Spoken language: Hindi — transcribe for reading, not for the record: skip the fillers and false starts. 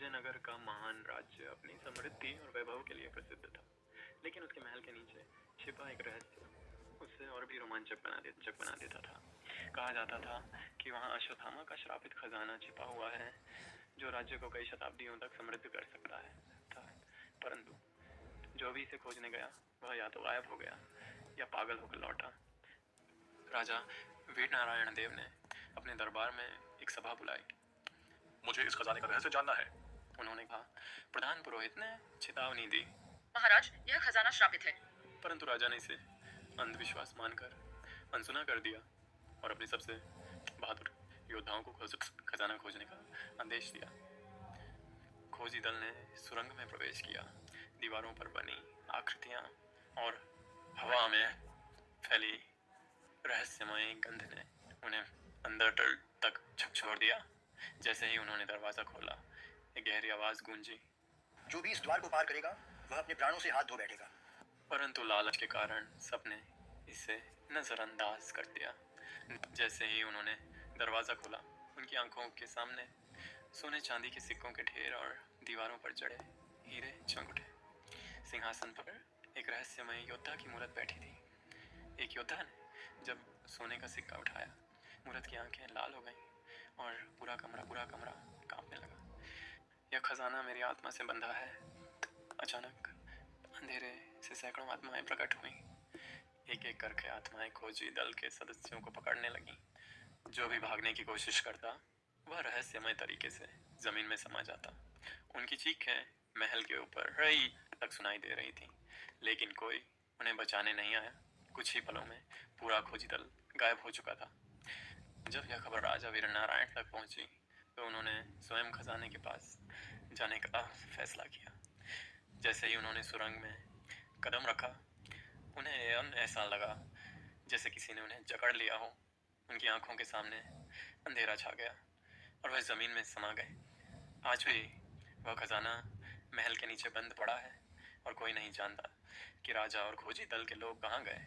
विजयनगर का महान राज्य अपनी समृद्धि और वैभव के लिए प्रसिद्ध था, लेकिन उसके महल के नीचे छिपा एक रहस्य उसे और भी रोमांचक बना देता था। कहा जाता था कि वहाँ अश्वत्थामा का श्रापित खजाना छिपा हुआ है, जो राज्य को कई शताब्दियों तक समृद्ध कर सकता है परंतु जो भी इसे खोजने गया वह या तो गायब हो गया या पागल होकर लौटा। राजा वीर नारायण देव ने अपने दरबार में एक सभा बुलाई। मुझे इस खजाने का रहस्य जानना है, उन्होंने कहा। प्रधान पुरोहित ने चेतावनी दी। महाराज, यह खजाना श्रापित है। परंतु राजा ने इसे अंधविश्वास मानकर अनसुना कर दिया और अपने सबसे बहादुर योद्धाओं को खजाना खोजने का आदेश दिया। खोजी दल ने सुरंग में प्रवेश किया। दीवारों पर बनी आकृतियां और हवा में फैली रहस्यमय गंध ने उन्हें अंदर तक झकझोर दिया। जैसे ही उन्होंने दरवाजा खोला, एक गहरी आवाज गूंजी, जो भी इस द्वार को पार करेगा वह अपने प्राणों से हाथ धो बैठेगा। परंतु लालच के कारण सबने इसे नजरअंदाज कर दिया। जैसे ही उन्होंने दरवाजा खोला, उनकी आंखों के सामने सोने चांदी के सिक्कों के ढेर और दीवारों पर जड़े हीरे चमक उठे। सिंहासन पर एक रहस्यमय योद्धा की मूर्त बैठी थी। एक योद्धा ने जब सोने का सिक्का उठाया, मूर्त की आंखें लाल हो गईं और पूरा कमरा कांपने लगा। यह खजाना मेरी आत्मा से बंधा है। अचानक अंधेरे से सैकड़ों आत्माएं प्रकट हुई। एक एक करके आत्माएं खोजी दल के सदस्यों को पकड़ने लगीं। जो भी भागने की कोशिश करता, वह रहस्यमय तरीके से जमीन में समा जाता। उनकी चीखें महल के ऊपर रही तक सुनाई दे रही थी, लेकिन कोई उन्हें बचाने नहीं आया। कुछ ही पलों में पूरा खोजी दल गायब हो चुका था। जब यह खबर राजा वीरनारायण तक पहुंची, तो उन्होंने स्वयं खजाने के पास जाने का फैसला किया। जैसे ही उन्होंने सुरंग में कदम रखा, उन्हें ऐसा लगा जैसे किसी ने उन्हें जकड़ लिया हो। उनकी आंखों के सामने अंधेरा छा गया और वह जमीन में समा गए। आज भी वह खजाना महल के नीचे बंद पड़ा है और कोई नहीं जानता कि राजा और खोजी दल के लोग कहाँ गए।